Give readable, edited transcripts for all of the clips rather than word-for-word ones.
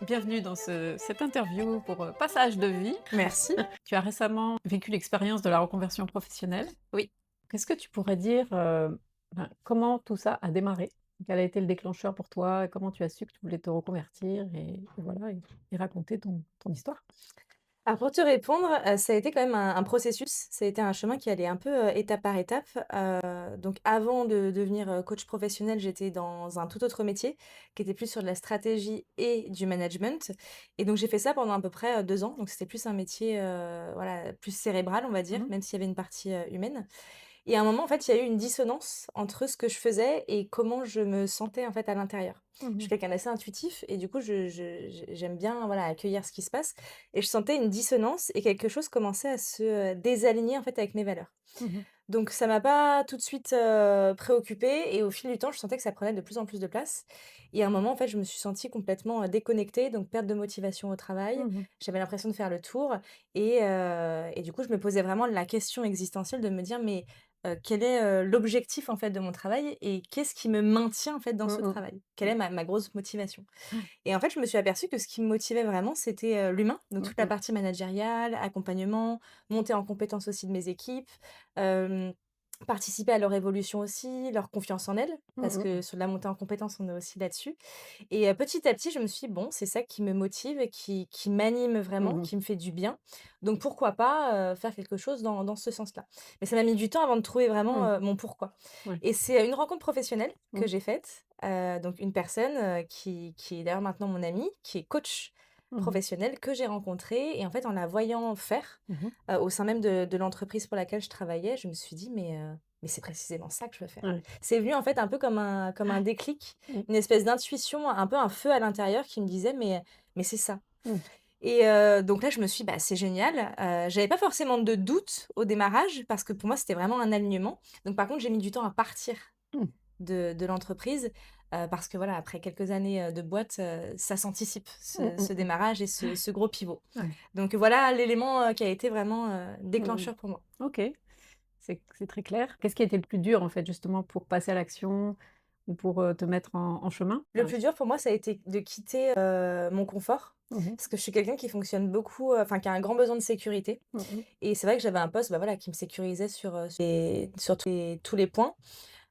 Bienvenue dans cette interview pour Passage de vie. Merci. Tu as récemment vécu l'expérience de la reconversion professionnelle. Oui. Qu'est-ce que tu pourrais dire, comment tout ça a démarré? Quel a été le déclencheur pour toi? Et comment tu as su que tu voulais te reconvertir et voilà et raconter ton histoire? Alors pour te répondre, ça a été quand même un processus. Ça a été un chemin qui allait un peu, étape par étape. Donc avant de devenir, coach professionnel, j'étais dans un tout autre métier qui était plus sur de la stratégie et du management et donc j'ai fait ça pendant à peu près, 2 ans. Donc c'était plus un métier, voilà, plus cérébral, on va dire, Mmh. même s'il y avait une partie, humaine. Et à un moment, en fait, il y a eu une dissonance entre ce que je faisais et comment je me sentais, en fait, à l'intérieur. Je Mmh. suis quelqu'un d'assez intuitif et du coup, j'aime bien, voilà, accueillir ce qui se passe et je sentais une dissonance et quelque chose commençait à se, désaligner, en fait, avec mes valeurs. Mmh. Donc ça m'a pas tout de suite, préoccupée et au fil du temps, je sentais que ça prenait de plus en plus de place et à un moment, en fait, je me suis sentie complètement, déconnectée, donc perte de motivation au travail. Mmh. J'avais l'impression de faire le tour et du coup, je me posais vraiment la question existentielle de me dire: «Mais, quel est, l'objectif, en fait, de mon travail et qu'est-ce qui me maintient, en fait, dans Mmh ce mh. travail? Quelle Mmh. est ma grosse motivation?» Et en fait, je me suis aperçue que ce qui me motivait vraiment, c'était, l'humain, donc Mmh toute la mh. partie managériale, accompagnement, montée en compétences aussi de mes équipes, hem, participer à leur évolution aussi, leur confiance en elles, parce Mmh. que sur la montée en compétences, on est aussi là-dessus et petit à petit, je me suis dit: «Bon, c'est ça qui me motive et qui m'anime vraiment, Mmh. qui me fait du bien, donc pourquoi pas, faire quelque chose dans ce sens-là?» Mais ça m'a mis du temps avant de trouver vraiment, Mmh. mon pourquoi Ouais. et c'est, une rencontre professionnelle que Mmh. j'ai faite, donc une personne, qui est d'ailleurs maintenant mon amie, qui est coach Mmh. professionnel que j'ai rencontrée et en fait, en la voyant faire, Mmh. au sein même de l'entreprise pour laquelle je travaillais, je me suis dit: «Mais c'est précisément ça que je veux faire». Ouais. C'est venu en fait un peu comme un déclic, Mmh. une espèce d'intuition, un peu un feu à l'intérieur qui me disait: «Mais c'est ça» Mmh. et donc là, je me suis dit: «Bah, c'est génial». J'avais pas forcément de doute au démarrage parce que pour moi, c'était vraiment un alignement. Donc par contre, j'ai mis du temps à partir Mmh. de l'entreprise, parce que voilà, après quelques années, de boîte, ça s'anticipe Mmh ce mh. Mmh. démarrage et ce gros pivot. Ouais. Donc voilà l'élément, qui a été vraiment, Mmh. déclencheur pour moi. OK. C'est très clair. Qu'est-ce qui a été le plus dur, en fait, justement, pour passer à l'action ou pour, te mettre en chemin? Le plus dur pour moi, ça a été de quitter, mon confort, Mmh mh. parce que je suis quelqu'un qui fonctionne beaucoup, enfin qui a un grand besoin de sécurité Mmh mh. et c'est vrai que j'avais un poste, bah, voilà, qui me sécurisait sur tous les points.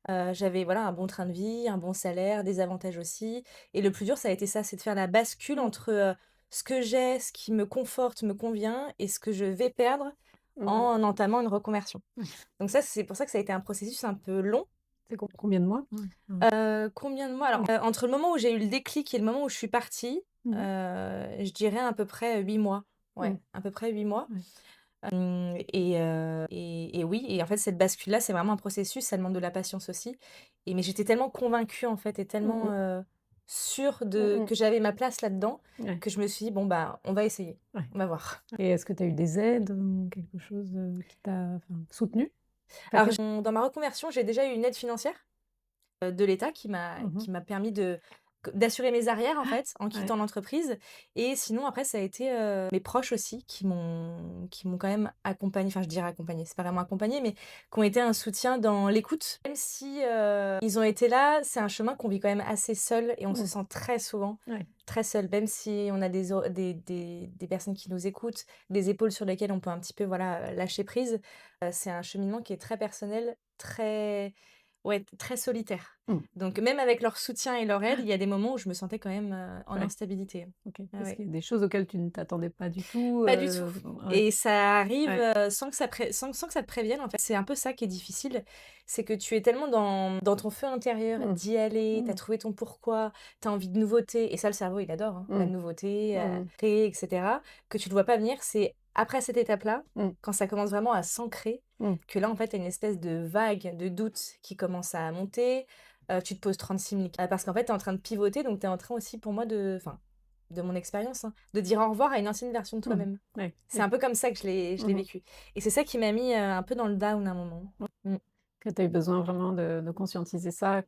J'avais, voilà, un bon train de vie, un bon salaire, des avantages aussi et le plus dur, ça a été ça, c'est de faire la bascule Mmh. entre, ce que j'ai, ce qui me conforte, me convient et ce que je vais perdre Mmh mh. en entamant une reconversion. Ouais. Donc ça, c'est pour ça que ça a été un processus un peu long. C'est combien de mois? Ouais. Mmh. Combien de mois? Alors, Mmh. entre le moment où j'ai eu le déclic et le moment où je suis partie, Mmh mh. je dirais à peu près 8 mois. Mmh. Ouais, à peu près 8 mois. Ouais. Et oui et en fait, cette bascule-là, c'est vraiment un processus, ça demande de la patience aussi mais j'étais tellement convaincue, en fait et Mmh tellement, mh. sûre Mmh de mh. que j'avais ma place là-dedans, Ouais. que je me suis dit: «Bon, bah, on va essayer, Ouais. on va voir». Et est-ce que tu as eu des aides ou quelque chose, qui t'a, enfin, soutenue? Enfin Alors, que dans ma reconversion, j'ai déjà eu une aide financière. De l'État qui m'a Mmh mh. qui m'a permis d'assurer mes arrières, en fait, en Ouais. quittant l'entreprise et sinon après ça a été, mes proches aussi qui m'ont quand même accompagnée, enfin je dirais accompagnée, c'est pas vraiment accompagnée, mais qui ont été un soutien dans l'écoute. Même si, ils ont été là, c'est un chemin qu'on vit quand même assez seul et on se Mmh. sent très souvent Ouais. très seul, même si on a des personnes qui nous écoutent, des épaules sur lesquelles on peut un petit peu, voilà, lâcher prise, c'est un cheminement qui est très personnel, très ouais, très solitaire. Mmh. Donc même avec leur soutien et leur aide, il y a des moments où je me sentais quand même, en Ouais. instabilité. OK. Ah Est-ce ouais. qu'il y a des choses auxquelles tu ne t'attendais pas du tout, Pas du tout ouais. et ça arrive, Ouais. sans que ça te prévienne, en fait. C'est un peu ça qui est difficile, c'est que tu es tellement dans ton feu intérieur, Mmh. d'y aller, tu as Mmh. trouvé ton pourquoi, tu as envie de nouveauté et ça, le cerveau, il adore, hein, la Mmh. nouveauté, Mmh. créer et cetera, que tu ne le vois pas venir. C'est après cette étape-là, Mmh. quand ça commence vraiment à s'ancrer, Mmh. que là, en fait, tu as une espèce de vague de doute qui commence à monter, tu te poses 36 000 parce qu'en fait, tu es en train de pivoter, donc tu es en train aussi pour moi de mon expérience, hein, de dire au revoir à une ancienne version de Mmh. toi-même. Ouais, C'est ouais. un peu comme ça que je l'ai Mmh mh. vécu et c'est ça qui m'a mis, un peu dans le down à un moment. Mmh. Que tu as eu besoin vraiment de conscientiser ça,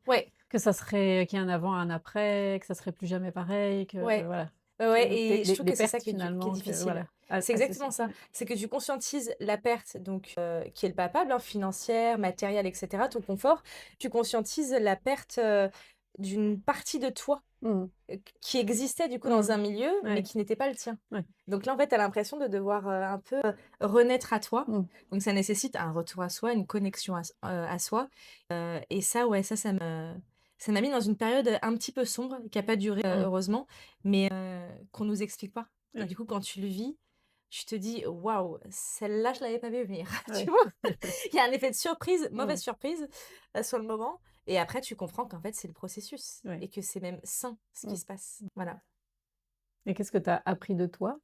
Ouais, que ça serait qu'il y a un avant, un après, que ça serait plus jamais pareil, que ouais, voilà, ouais, ouais que et je trouve les que c'est ça pertes qui est finalement, que difficile. voilà, C'est associer. exactement ça. Ouais. C'est que tu conscientises la perte donc qui est le palpable, hein, financière, matérielle et cetera, ton confort. Tu conscientises la perte, d'une partie de toi Mmh. qui existait du coup dans Mmh. un milieu, mais Ouais, qui n'était pas le tien. ouais. Donc là, en fait, tu as l'impression de devoir, un peu, renaître à toi. Mmh. Donc ça nécessite un retour à soi, une connexion à soi. Et ça, ouais, ça m'a mis dans une période, un petit peu sombre, qui a pas duré, Mmh. heureusement, mais qu'on nous explique pas. Et Ouais, du coup, quand tu le vis, tu te dis: «Waouh, celle-là, je l'avais pas vu venir», tu ouais. vois? Il y a un effet de surprise, Mmh. mauvaise surprise, sur le moment et après tu comprends qu'en fait, c'est le processus Ouais. et que c'est même sain ce qui Mmh. se passe. Voilà. Et qu'est-ce que tu as appris de toi,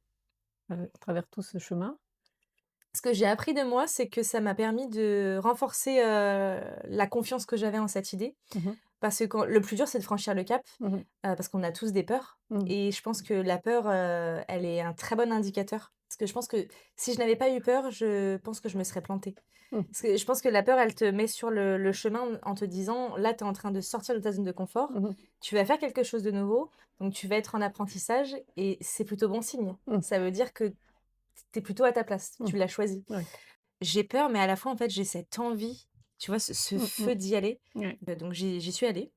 à travers tout ce chemin? Ce que j'ai appris de moi, c'est que ça m'a permis de renforcer, la confiance que j'avais en cette idée. Mmh mh. Parce que quand le plus dur, c'est de franchir le cap, Mmh mh. parce qu'on a tous des peurs Mmh. et je pense que la peur, elle est un très bon indicateur. Parce que je pense que si je n'avais pas eu peur, je pense que je me serais plantée. Mmh. Parce que je pense que la peur, elle te met sur le chemin en te disant: «Là, tu es en train de sortir de ta zone de confort, Mmh mh. tu vas faire quelque chose de nouveau, donc tu vas être en apprentissage» et c'est plutôt bon signe. Mmh. Ça veut dire que tu es plutôt à ta place, Mmh. tu l'as choisi. Ouais. J'ai peur, mais à la fois, en fait, j'ai cette envie, tu vois, ce Mmh mh. feu d'y aller. Ouais. Donc j'y suis allée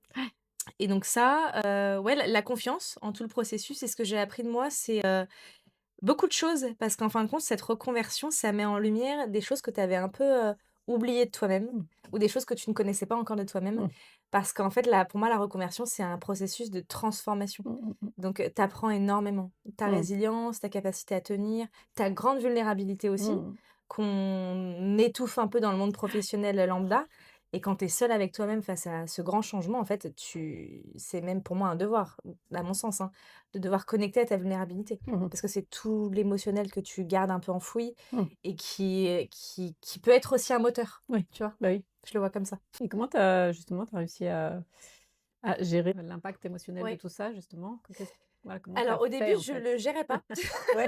et donc ça, ouais, la confiance en tout le processus et ce que j'ai appris de moi, c'est, beaucoup de choses parce qu'en fin de compte, cette reconversion, ça met en lumière des choses que tu avais un peu, oubliées de toi-même Mmh. ou des choses que tu ne connaissais pas encore de toi-même. Mmh. Parce qu'en fait, la pour moi, la reconversion, c'est un processus de transformation. Mmh mh mh. Donc, tu apprends énormément. Ta Mmh. résilience, ta capacité à tenir, ta grande vulnérabilité aussi, Mmh. qu'on étouffe un peu dans le monde professionnel, lambda et quand tu es seule avec toi-même face à ce grand changement, en fait, c'est même pour moi un devoir, à mon sens, hein, de devoir connecter à ta vulnérabilité. Mmh mh. Parce que c'est tout l'émotionnel que tu gardes un peu enfoui Mmh. et qui peut être aussi un moteur, Oui. tu vois? Bah oui. Je le vois comme ça. Et comment tu as justement tu as réussi à gérer l'impact émotionnel de Ouais. tout ça justement? Voilà, comment tu as Alors au fait début, en je fait? le gérais pas. Ouais.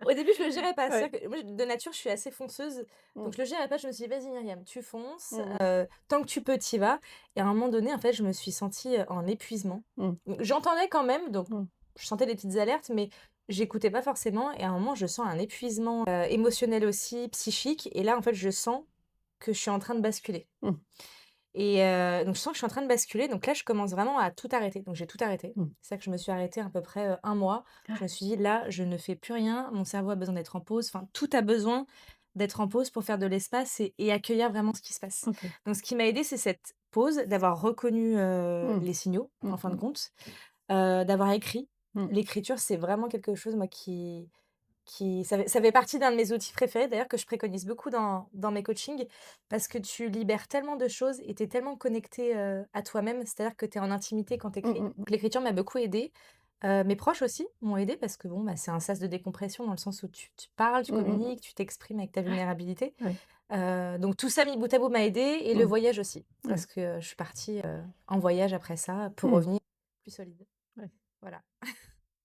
Au début, je le gérais pas. Ouais. C'est-à-dire que moi, de nature, je suis assez fonceuse, Mmh. donc je le gérais pas. Je me suis dit: «Vas-y Myriam, tu fonces, Mmh mh. tant que tu peux, tu y vas» et à un moment donné, en fait, je me suis sentie, en épuisement. Mmh. J'entendais quand même, donc Mmh. je sentais des petites alertes, mais j'écoutais pas forcément et à un moment, je sens un épuisement, émotionnel aussi, psychique et là, en fait, je sens que je suis en train de basculer. Mmh. Et donc je sens que je suis en train de basculer, donc là, je commence vraiment à tout arrêter. Donc j'ai tout arrêté. Mmh. C'est ça que je me suis arrêtée à peu près, 1 mois. Je me suis dit: «Là, je ne fais plus rien, mon cerveau a besoin d'être en pause». Enfin, tout a besoin d'être en pause pour faire de l'espace et accueillir vraiment ce qui se passe. OK. Donc ce qui m'a aidée, c'est cette pause, d'avoir reconnu, Mmh. les signaux, Mmh en fin de mh. compte, d'avoir écrit. Mmh. L'écriture, c'est vraiment quelque chose, moi, ça fait partie d'un de mes outils préférés d'ailleurs que je préconise beaucoup dans mes coachings parce que tu libères tellement de choses et tu es tellement connecté, à toi-même. C'est-à-dire que tu es en intimité quand tu Mmh écris. mh mh. L'écriture m'a beaucoup aidée. Mes proches aussi m'ont aidée parce que bon, bah, c'est un sas de décompression dans le sens où tu parles, tu Mmh mh mh. communiques, tu t'exprimes avec ta vulnérabilité. Ouais. Donc tout ça mis bout à bout m'a aidée et le Mmh. voyage aussi Ouais. parce que, je suis partie, en voyage après ça pour Mmh. revenir plus solide. Ouais. Voilà.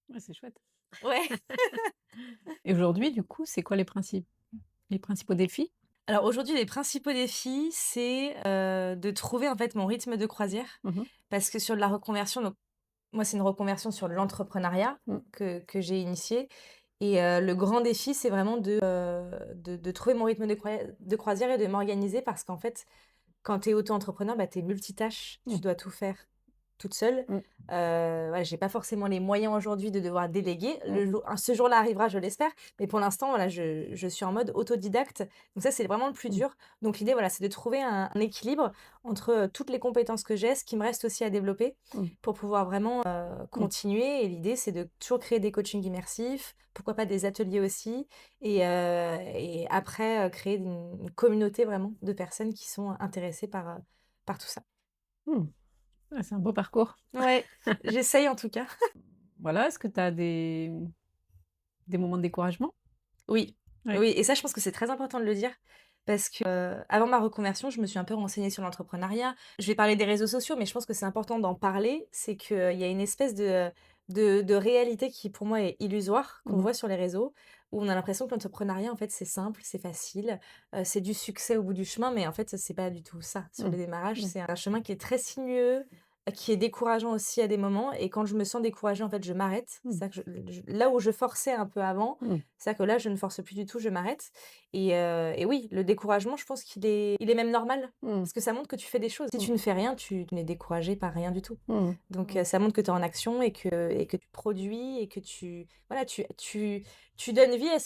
Ouais, c'est chouette. Ouais. Et aujourd'hui, du coup, c'est quoi les principaux défis? Alors aujourd'hui, les principaux défis, c'est, de trouver en fait mon rythme de croisière. Mmh mh. Parce que sur de la reconversion, donc moi, c'est une reconversion sur l'entrepreneuriat Mmh. que j'ai initiée et le grand défi, c'est vraiment de trouver mon rythme de croisière et de m'organiser parce qu'en fait, quand tu es auto-entrepreneur, bah, tu es multitâche, tu Mmh. dois tout faire toute seule. Mmh. Voilà, j'ai pas forcément les moyens aujourd'hui de devoir déléguer. Mmh. Ce jour-là arrivera, je l'espère, mais pour l'instant, voilà, je suis en mode autodidacte. Donc ça, c'est vraiment le plus Mmh. dur. Donc l'idée, voilà, c'est de trouver un équilibre entre, toutes les compétences que j'ai, ce qui me reste aussi à développer Mmh. pour pouvoir vraiment, Mmh. continuer et l'idée, c'est de toujours créer des coachings immersifs, pourquoi pas des ateliers aussi et après, créer une communauté vraiment de personnes qui sont intéressées par tout ça. Mmh. Ouais, c'est un beau parcours. Ouais, j'essaye en tout cas. Voilà, est-ce que tu as des moments de découragement? Oui, Ouais. oui et ça, je pense que c'est très important de le dire parce que, avant ma reconversion, je me suis un peu renseignée sur l'entrepreneuriat. Je vais parler des réseaux sociaux, mais je pense que c'est important d'en parler. C'est qu'il y a une espèce de réalité qui, pour moi, est illusoire, qu'on Mmh mh. voit sur les réseaux, où on a l'impression que l'entrepreneuriat, en fait, c'est simple, c'est facile, c'est du succès au bout du chemin, mais en fait, c'est pas du tout ça. Sur Mmh. le démarrage, Mmh. c'est un chemin qui est très sinueux, qui est décourageant aussi à des moments et quand je me sens découragée, en fait, je m'arrête. Mmh. C'est-à-dire que je là où je forçais un peu avant, Mmh. c'est-à-dire que là, je ne force plus du tout, je m'arrête et oui, le découragement, je pense qu'il est même normal Mmh. parce que ça montre que tu fais des choses. Si Mmh. tu ne fais rien, tu n'es découragé par rien du tout. Mmh. Donc ça montre que tu es en action et que tu produis et que tu voilà, tu donnes vie à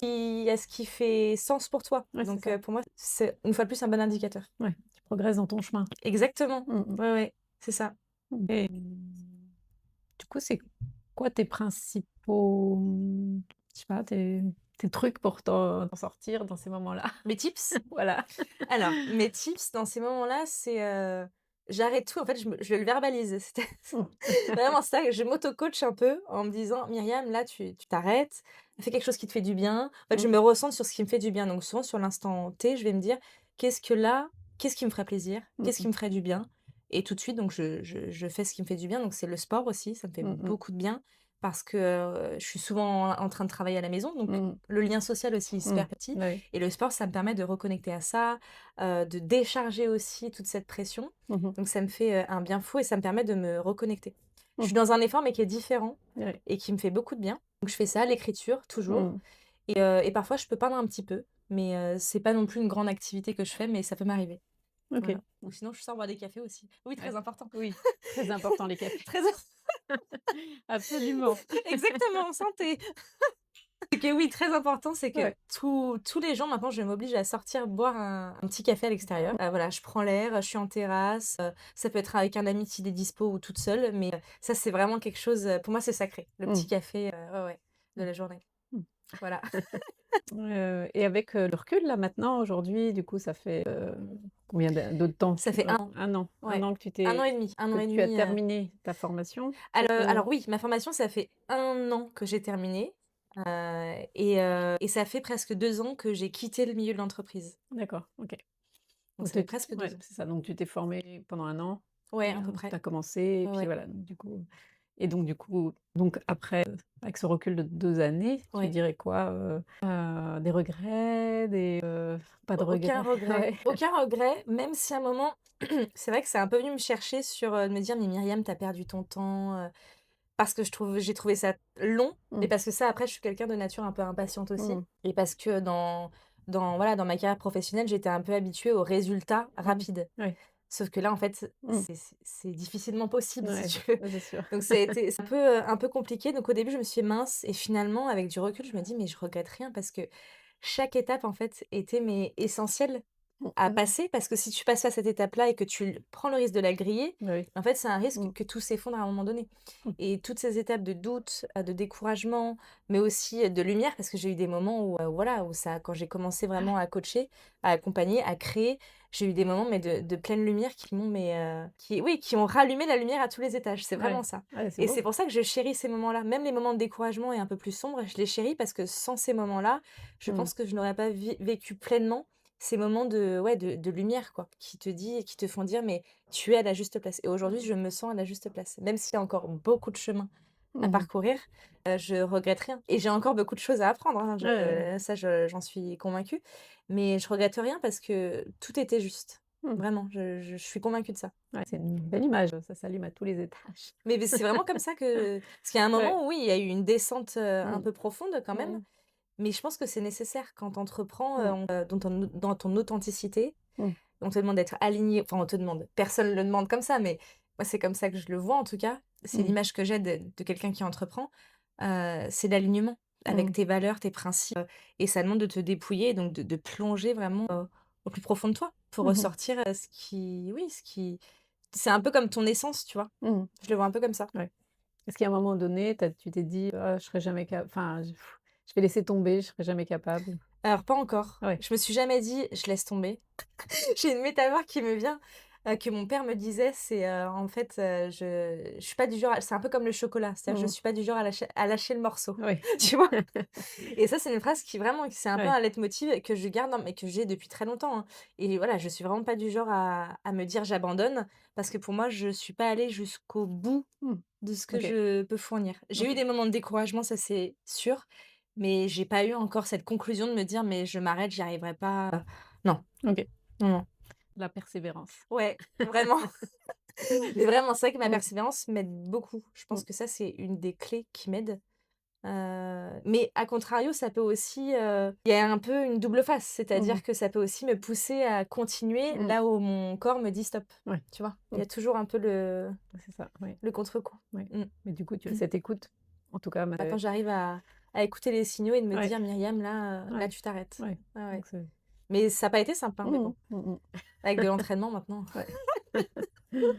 ce qui fait sens pour toi. Ouais, c'est Donc ça. pour moi, c'est une fois de plus un bon indicateur. Ouais, tu progresses dans ton chemin. Exactement. Mmh mh. Ouais, ouais, c'est ça. Mmh et du coup, c'est quoi tes principaux, je sais pas, tes trucs pour t'en sortir dans ces moments-là? Mes tips? Voilà. Alors, mes tips dans ces moments-là, c'est, j'arrête tout, en fait, je le verbalise. C'est Mmh. vraiment ça, je m'auto-coach un peu en me disant: «Myriam, là, tu t'arrêtes, fais quelque chose qui te fait du bien». En fait, je Mmh. me recentre sur ce qui me fait du bien. Donc souvent, sur l'instant T, je vais me dire: «Qu'est-ce que là, qu'est-ce qui me ferait plaisir? Mmh Qu'est-ce qui mh. me ferait du bien?» Et tout de suite, donc je fais ce qui me fait du bien. Donc c'est le sport aussi, ça me fait Mmh mh. beaucoup de bien parce que, je suis souvent en train de travailler à la maison, donc Mmh. le lien social aussi, il se Mmh. perd petit Oui. et le sport, ça me permet de reconnecter à ça, de décharger aussi toute cette pression. Mmh mh. Donc ça me fait, un bien fou et ça me permet de me reconnecter. Je Mmh. suis dans un effort, mais qui est différent Ouais. et qui me fait beaucoup de bien. Donc je fais ça, l'écriture toujours Mmh. et parfois je peux peindre un petit peu, mais c'est pas non plus une grande activité que je fais, mais ça peut m'arriver. OK. Voilà. Ou sinon je sors boire des cafés aussi. Oui, très Ouais. important. Oui, très important les cafés. Très Absolument. exactement, santé. C'est que oui, très important, c'est que Ouais. tous les jours maintenant, je m'oblige à sortir boire un petit café à l'extérieur. Voilà, je prends l'air, je suis en terrasse, ça peut être avec un ami s'il est dispo ou toute seule, mais ça, c'est vraiment quelque chose, pour moi, c'est sacré, le Mmh. petit café, ouais, ouais, de Mmh. la journée. Mmh. Voilà. Et avec, le recul là maintenant, aujourd'hui, du coup, ça fait, combien de temps Ça que, fait 1 an, 1 ouais, an que 1 que an et tu as demi, terminé ta formation alors pour oui, ma formation, ça fait 1 an que j'ai terminé, et ça fait presque 2 ans que j'ai quitté le milieu de l'entreprise. d'accord, OK. Donc Donc ça fait presque ouais, 2 ans. c'est ça, donc tu t'es formé pendant 1 an, Ouais, à peu près. tu as commencé et Ouais, puis ouais. voilà, donc du coup donc après, avec ce recul de 2 années, tu Ouais. dirais quoi, des regrets, pas de Aucun regrets? regret, Ouais. aucun regret, même si à un moment, c'est vrai que c'est un peu venu me chercher sur, de me dire: «Mais Myriam, tu as perdu ton temps», parce que j'ai trouvé ça long et Mmh. parce que ça, après, je suis quelqu'un de nature un peu impatiente aussi Mmh. et parce que voilà, dans ma carrière professionnelle, j'étais un peu habituée aux résultats Mmh. rapides. Ouais. Sauf que là, en fait, Mmh. c'est difficilement possible, si Ouais, tu veux. ouais, c'est sûr. Donc ça a été c'est un peu compliqué. Donc au début, je me suis dit: «Mince» et finalement, avec du recul, je me dis: «Mais je regrette rien» parce que chaque étape, en fait, était mais essentielle Mmh à mh. passer parce que si tu passes pas cette étape-là et que tu prends le risque de la griller, Bah oui. en fait, c'est un risque Mmh. que tout s'effondre à un moment donné. Mmh. Et toutes ces étapes de doute, de découragement, mais aussi de lumière, parce que j'ai eu des moments où, voilà, où ça, quand j'ai commencé vraiment à coacher, à accompagner, à créer, j'ai eu des moments mais de pleine lumière qui m'ont mais, oui, qui ont rallumé la lumière à tous les étages. C'est vraiment Ouais. ça. Ouais, c'est Et beau. c'est pour ça que je chéris ces moments-là. Même les moments de découragement et un peu plus sombres, je les chéris parce que sans ces moments-là, je Mmh. pense que je n'aurais pas vécu pleinement ces moments de ouais, de lumière quoi, qui te font dire: «Mais tu es à la juste place» et aujourd'hui, Mmh. je me sens à la juste place. Même s'il y a encore beaucoup de chemin à Mmh mh. parcourir, je regrette rien et j'ai encore beaucoup de choses à apprendre, hein, Ouais, ouais, ouais. ça j'en suis convaincue, mais je regrette rien parce que tout était juste. Mmh. Vraiment, je suis convaincue de ça. Ouais, c'est une belle image, ça s'allume à tous les étages. Mais c'est vraiment comme ça que parce qu'il y a un Ouais. moment où oui, il y a eu une descente, un Mmh. peu profonde quand même, Mmh. mais je pense que c'est nécessaire quand tu entreprends, Mmh. dans ton authenticité. Mmh. On te demande d'être aligné, enfin on te demande, personne le demande comme ça, mais moi c'est comme ça que je le vois en tout cas. C'est Mmh. l'image que j'ai de quelqu'un qui entreprend, c'est l'alignement avec Mmh. tes valeurs, tes principes, et ça demande de te dépouiller, donc de plonger vraiment, au plus profond de toi pour Mmh mh. ressortir, ce qui c'est un peu comme ton essence, tu vois? Mmh. Je le vois un peu comme ça. Ouais. Est-ce qu'à un moment donné, tu t'es dit: «Ah, je serai jamais enfin, je vais laisser tomber, je serai jamais capable»? Alors pas encore. Ouais. Je me suis jamais dit: «Je laisse tomber». J'ai une métaphore qui me vient, que mon père me disait, c'est, en fait, je suis pas du genre c'est un peu comme le chocolat, c'est-à-dire je Mmh. suis pas du genre à lâcher le morceau, Oui. tu vois? Et ça, c'est une phrase qui vraiment c'est un peu Ouais. un leitmotiv que je garde mais que j'ai depuis très longtemps, hein. Et voilà, je suis vraiment pas du genre à me dire: «J'abandonne», parce que pour moi, je suis pas allée jusqu'au bout Mmh. de ce que OK. je peux fournir. J'ai eu OK. des moments de découragement, ça c'est sûr, mais j'ai pas eu encore cette conclusion de me dire: «Mais je m'arrête, j'y arriverai pas». Non, OK. non, non. La persévérance. Ouais, vraiment. Mais vraiment, c'est vrai que ma Mmh, persévérance m'aide beaucoup. Je mmh, pense que ça, c'est une des clés qui m'aide. Mais à contrario, ça peut aussi, il y a un peu une double face, mmh mh, c'est-à-dire que ça peut aussi me pousser à continuer mmh, là où mon corps me dit: «Stop», ouais, tu vois? Il mmh, y a toujours un peu c'est ça, ouais, le contre-coup. ouais. Mmh. Mais du coup, tu as cette écoute, en tout cas, Maintenant, j'arrive à écouter les signaux et de me ouais, dire: «Myriam, là, ouais, tu t'arrêtes». ouais, Ouais, ouais. donc c'est Mais ça a pas été simple, hein, mais mmh bon, mh, mmh mh. avec de l'entraînement maintenant. Ouais. Non,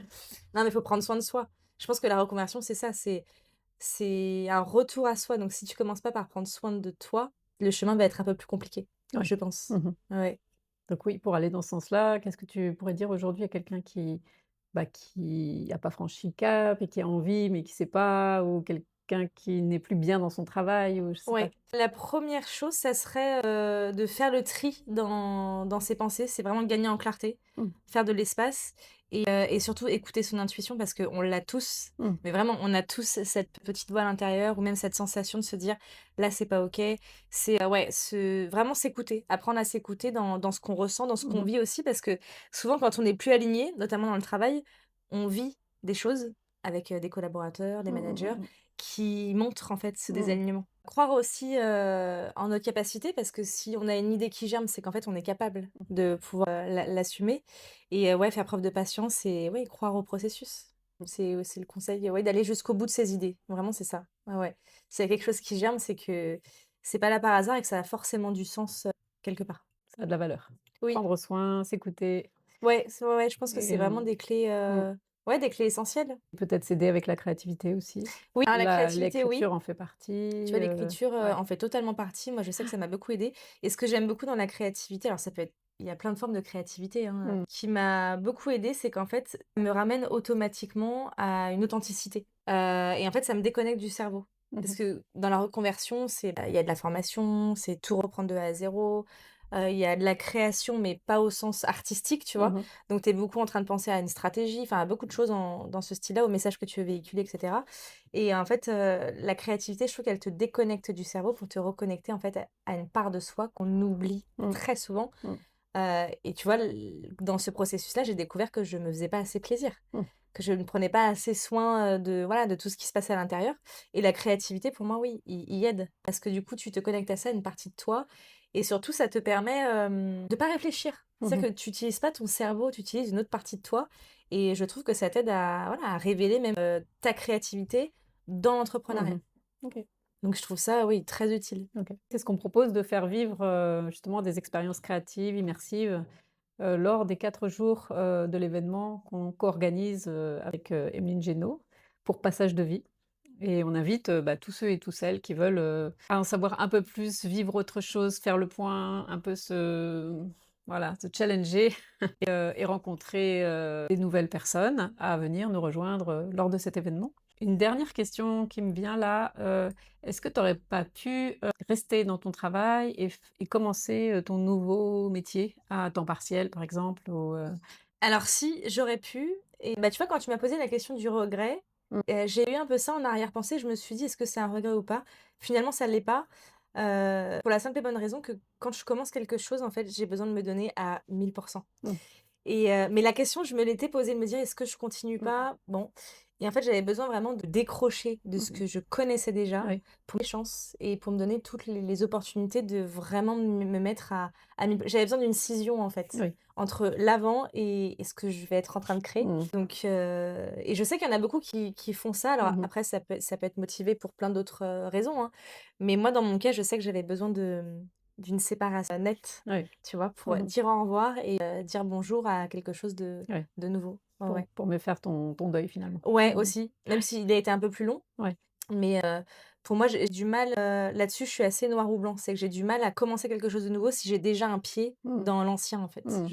mais il faut prendre soin de soi. Je pense que la reconversion, c'est ça, c'est un retour à soi. Donc si tu commences pas par prendre soin de toi, le chemin va être un peu plus compliqué, Ouais. je pense. Mmh mh. Ouais. Donc oui, pour aller dans ce sens-là, qu'est-ce que tu pourrais dire aujourd'hui à quelqu'un qui, bah, qui a pas franchi le cap et qui a envie, mais qui sait pas, ou quelqu'un qui n'est plus bien dans son travail ou je sais pas? Ouais. La première chose, ça serait, de faire le tri dans ses pensées. C'est vraiment gagner en clarté, Mmh. faire de l'espace et surtout écouter son intuition parce qu'on l'a tous, Mmh. mais vraiment on a tous cette petite voix à l'intérieur ou même cette sensation de se dire: «Là, c'est pas OK». C'est, ouais, vraiment s'écouter, apprendre à s'écouter dans ce qu'on ressent, dans ce Mmh qu'on mh. vit aussi parce que souvent quand on n'est plus aligné, notamment dans le travail, on vit des choses avec, des collaborateurs, des Mmh mh, managers mmh mh. qui montrent en fait ce Mmh. désalignement. Croire aussi, en nos capacités parce que si on a une idée qui germe, c'est qu'en fait on est capable de pouvoir, l'assumer et ouais, faire preuve de patience et ouais, croire au processus. C'est le conseil, ouais, d'aller jusqu'au bout de ses idées. Vraiment, c'est ça. Ouais, ouais. S'il y a quelque chose qui germe, c'est que c'est pas là par hasard et que ça a forcément du sens, quelque part. Ça a de la valeur. Oui, Prendre soin, s'écouter ouais, ouais, ouais, je pense que et c'est vraiment des clés, mmh, ouais, des clés essentielles. peut-être s'aider avec la créativité aussi. Oui, alors la La créativité, oui. l'écriture en fait Tu partie, vois, l'écriture, ouais. en fait totalement partie. Moi, je sais que ça m'a beaucoup aidée et ce que j'aime beaucoup dans la créativité, alors ça peut être il y a plein de formes de créativité, hein, Mmh. qui m'a beaucoup aidée, c'est qu'en fait, ça me ramène automatiquement à une authenticité, et en fait, ça me déconnecte du cerveau. Mmh Parce mh. que dans la reconversion, il y a de la formation, c'est tout reprendre de A à zéro. Il y a de la création, mais pas au sens artistique, tu vois? Mmh mh. Donc tu es beaucoup en train de penser à une stratégie, enfin à beaucoup de choses dans ce style-là, au message que tu veux véhiculer et cetera. Et en fait, la créativité, je trouve qu'elle te déconnecte du cerveau pour te reconnecter, en fait, à une part de soi qu'on oublie Mmh. très souvent. Mmh. Et tu vois, dans ce processus-là, j'ai découvert que je me faisais pas assez plaisir, Mmh. que je ne prenais pas assez soin, de voilà, de tout ce qui se passait à l'intérieur. Et la créativité, pour moi, oui, y aide. Parce que du coup, tu te connectes à ça, une partie de toi. Et surtout, ça te permet, de pas réfléchir. Mmh mh. C'est-à-dire que tu utilises pas ton cerveau, tu utilises une autre partie de toi. Et je trouve que ça t'aide à, voilà, à révéler même, ta créativité dans Mmh l'entrepreneuriat. mh. OK. Donc je trouve ça, oui, très utile. OK. C'est ce qu'on propose de faire vivre, justement des expériences créatives, immersives, lors des 4 jours, de l'événement qu'on co-organise, avec, Emeline Génaud pour Passage de vie et on invite, bah, tous ceux et toutes celles qui veulent, à en savoir un peu plus, vivre autre chose, faire le point, un peu voilà, se challenger et rencontrer, des nouvelles personnes à venir nous rejoindre, lors de cet événement. Une dernière question qui me vient là, est-ce que tu aurais pas pu, rester dans ton travail et commencer, ton nouveau métier à temps partiel, par exemple, ou Alors si, j'aurais pu et bah, tu vois, quand tu m'as posé la question du regret, mmh, j'ai eu un peu ça en arrière-pensée. Je me suis dit: «Est-ce que c'est un regret ou pas?» Finalement, ça l'est pas, pour la simple et bonne raison que quand je commence quelque chose, en fait, j'ai besoin de me donner à 1000. mmh, Et mais la question, je me l'étais posée de me dire: «Est-ce que je continue mmh, pas?» Bon et en fait, j'avais besoin vraiment de décrocher de mmh ce mh. que je connaissais déjà Oui, pour mes chances et pour me donner toutes les opportunités de vraiment me mettre à 1000. J'avais besoin d'une scission, en fait, oui. entre l'avant et ce que je vais être en train de créer. Mmh. Donc et je sais qu'il y en a beaucoup qui font ça. Alors Mmh mh. après, ça peut être motivé pour plein d'autres, raisons, hein. Mais moi, dans mon cas, je sais que j'avais besoin d'une séparation nette. Oui. Tu vois? Pour, Mmh mh. dire au revoir et dire bonjour à quelque chose Ouais, de nouveau. Ouais, ouais. pour mieux faire ton deuil finalement. Ouais, Mmh mh. aussi, même s'il a été un peu plus long, Ouais. mais pour moi, j'ai du mal, là-dessus, je suis assez noir ou blanc. C'est que j'ai du mal à commencer quelque chose de nouveau si j'ai déjà un pied Mmh. dans l'ancien, en fait. Mmh.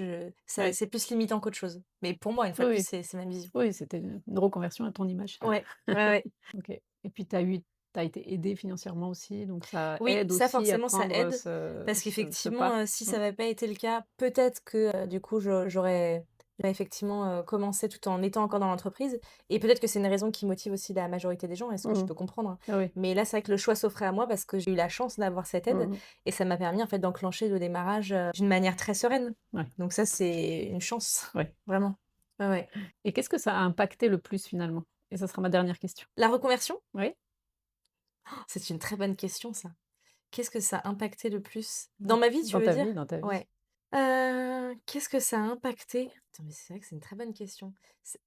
C'est Oui. plus limitant qu'autre chose. Mais pour moi, une fois Oui, de plus, oui. c'est ma vision. Oui, c'était une reconversion à ton image. Ouais, ouais, ouais. OK et puis tu as été aidée financièrement aussi, donc ça Oui, aide ça aussi à forcément, ça prendre aide parce ce qu'effectivement, pas. si Mmh. ça avait pas été le cas, peut-être que, du coup, j'aurais effectivement, commencé tout en étant encore dans l'entreprise et peut-être que c'est une raison qui motive aussi la majorité des gens et ce que je Mmh. peux comprendre, hein. Ah oui. Mais là, c'est vrai que le choix s'offrait à moi parce que j'ai eu la chance d'avoir cette aide Mmh mh. et ça m'a permis, en fait, d'enclencher le démarrage, d'une manière très sereine. Ouais, Donc ça, c'est une chance, ouais. vraiment. Ouais, ouais. Et qu'est-ce que ça a impacté le plus finalement? Et ça sera ma dernière question. La reconversion? Oui? C'est une très bonne question ça. Qu'est-ce que ça a impacté le plus? Dans Dans ma vie, tu dans veux ta dire? vie, dans ta vie. Ouais. Qu'est-ce que ça a impacté? Attends, mais c'est vrai que c'est une très bonne question.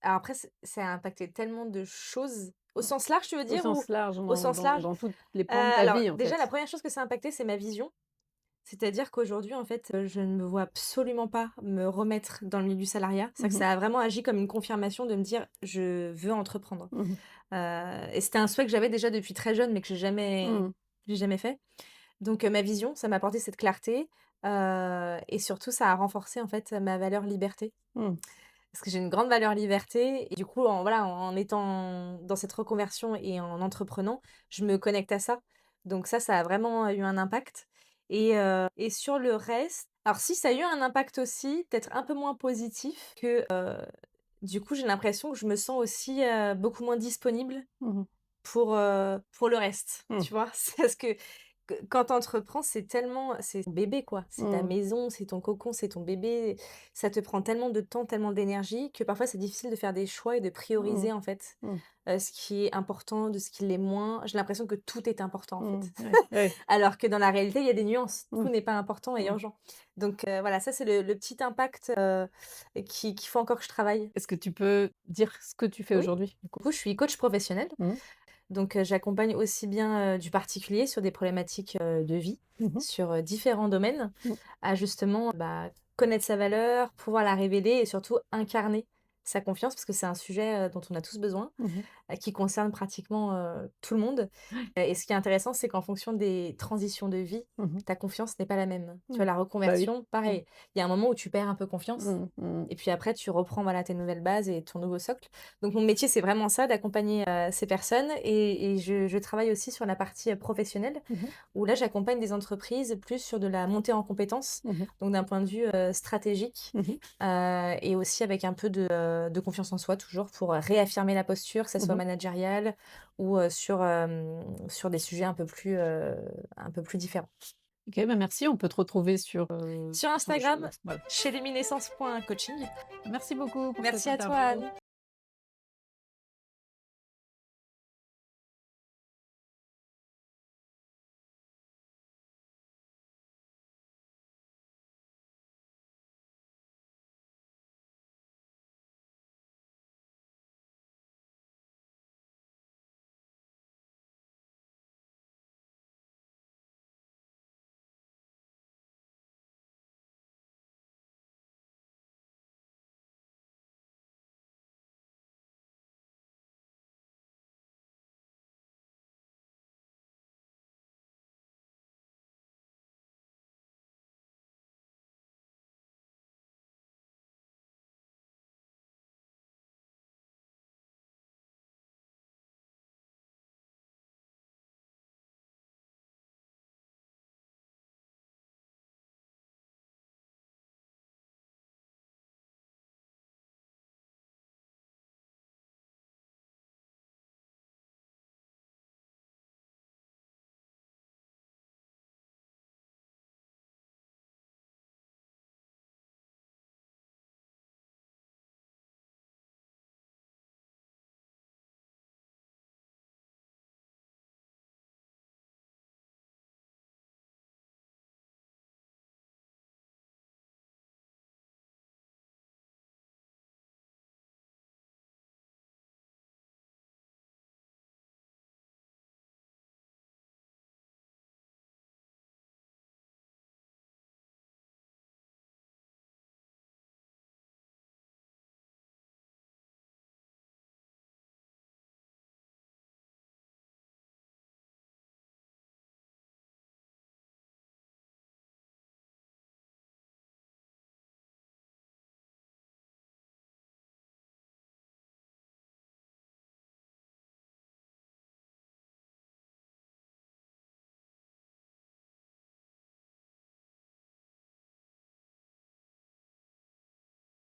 Alors après, ça a impacté tellement de choses. Au sens large, tu veux Au dire? Ou sens large, au dans sens dans large? dans tous les pans de ta Alors vie en déjà, la fait. première chose que ça a impacté, c'est ma vision. C'est-à-dire qu'aujourd'hui, en fait, je ne me vois absolument pas me remettre dans le milieu du salariat. C'est-à-dire que Mmh. ça a vraiment agi comme une confirmation de me dire: «Je veux entreprendre». Mmh. Et c'était un souhait que j'avais déjà depuis très jeune, mais que Mmh. j'ai jamais fait. Donc ma vision, ça m'a apporté cette clarté, et surtout ça a renforcé, en fait, ma valeur liberté. Mmh. Parce que j'ai une grande valeur liberté et du coup, en étant dans cette reconversion et en entreprenant, je me connecte à ça. Donc ça a vraiment eu un impact et sur le reste, alors si ça a eu un impact aussi, peut-être un peu moins positif que, du coup, j'ai l'impression que je me sens aussi, beaucoup moins disponible Mmh. pour le reste, Mmh. tu vois? C'est parce que quand tu entreprends, c'est ton bébé, quoi. C'est ta Mmh. maison, c'est ton cocon, c'est ton bébé. Ça te prend tellement de temps, tellement d'énergie que parfois c'est difficile de faire des choix et de Mmh. prioriser, en fait, Mmh. ce qui est important de ce qui l'est moins. J'ai l'impression que tout est important, en Mmh. fait. Ouais, ouais. Alors que dans la réalité, il y a des nuances. Tout Mmh. n'est pas important et Mmh. urgent. Donc voilà, ça c'est le petit impact, qu'il faut encore que je travaille. Est-ce que tu peux dire ce que tu fais Oui, aujourd'hui, du coup? du coup, je suis coach professionnel. Mmh. Donc, j'accompagne aussi bien, du particulier sur des problématiques, de vie, Mmh mh. sur, différents domaines, Mmh. à justement, connaître sa valeur, pouvoir la révéler et surtout incarner sa confiance parce que c'est un sujet, dont on a tous besoin, Mmh mh. qui concerne pratiquement, tout le monde. Et ce qui est intéressant, c'est qu'en fonction des transitions de vie, Mmh mh. ta confiance n'est pas la même. Tu vois, Mmh. la Bah oui. reconversion, Mmh. pareil, il y a un moment où tu perds un peu confiance Mmh. Mmh. et puis après tu reprends, voilà, tes nouvelles bases et ton nouveau socle. Donc mon métier, c'est vraiment ça, d'accompagner, ces personnes et je travaille aussi sur la partie, professionnelle Mmh mh. où là, j'accompagne des entreprises plus sur de la montée en compétences, Mmh mh. donc d'un point de vue, stratégique, Mmh mh. et aussi avec un peu de confiance en soi toujours pour, réaffirmer la posture, que ça Mmh soit mh. managériale ou, sur des sujets un peu plus différents. OK, bah, merci. On peut te retrouver sur, Sur je Instagram, voilà. chez luminescence.coaching. Merci beaucoup pour cette Merci à toi, interview. Anne.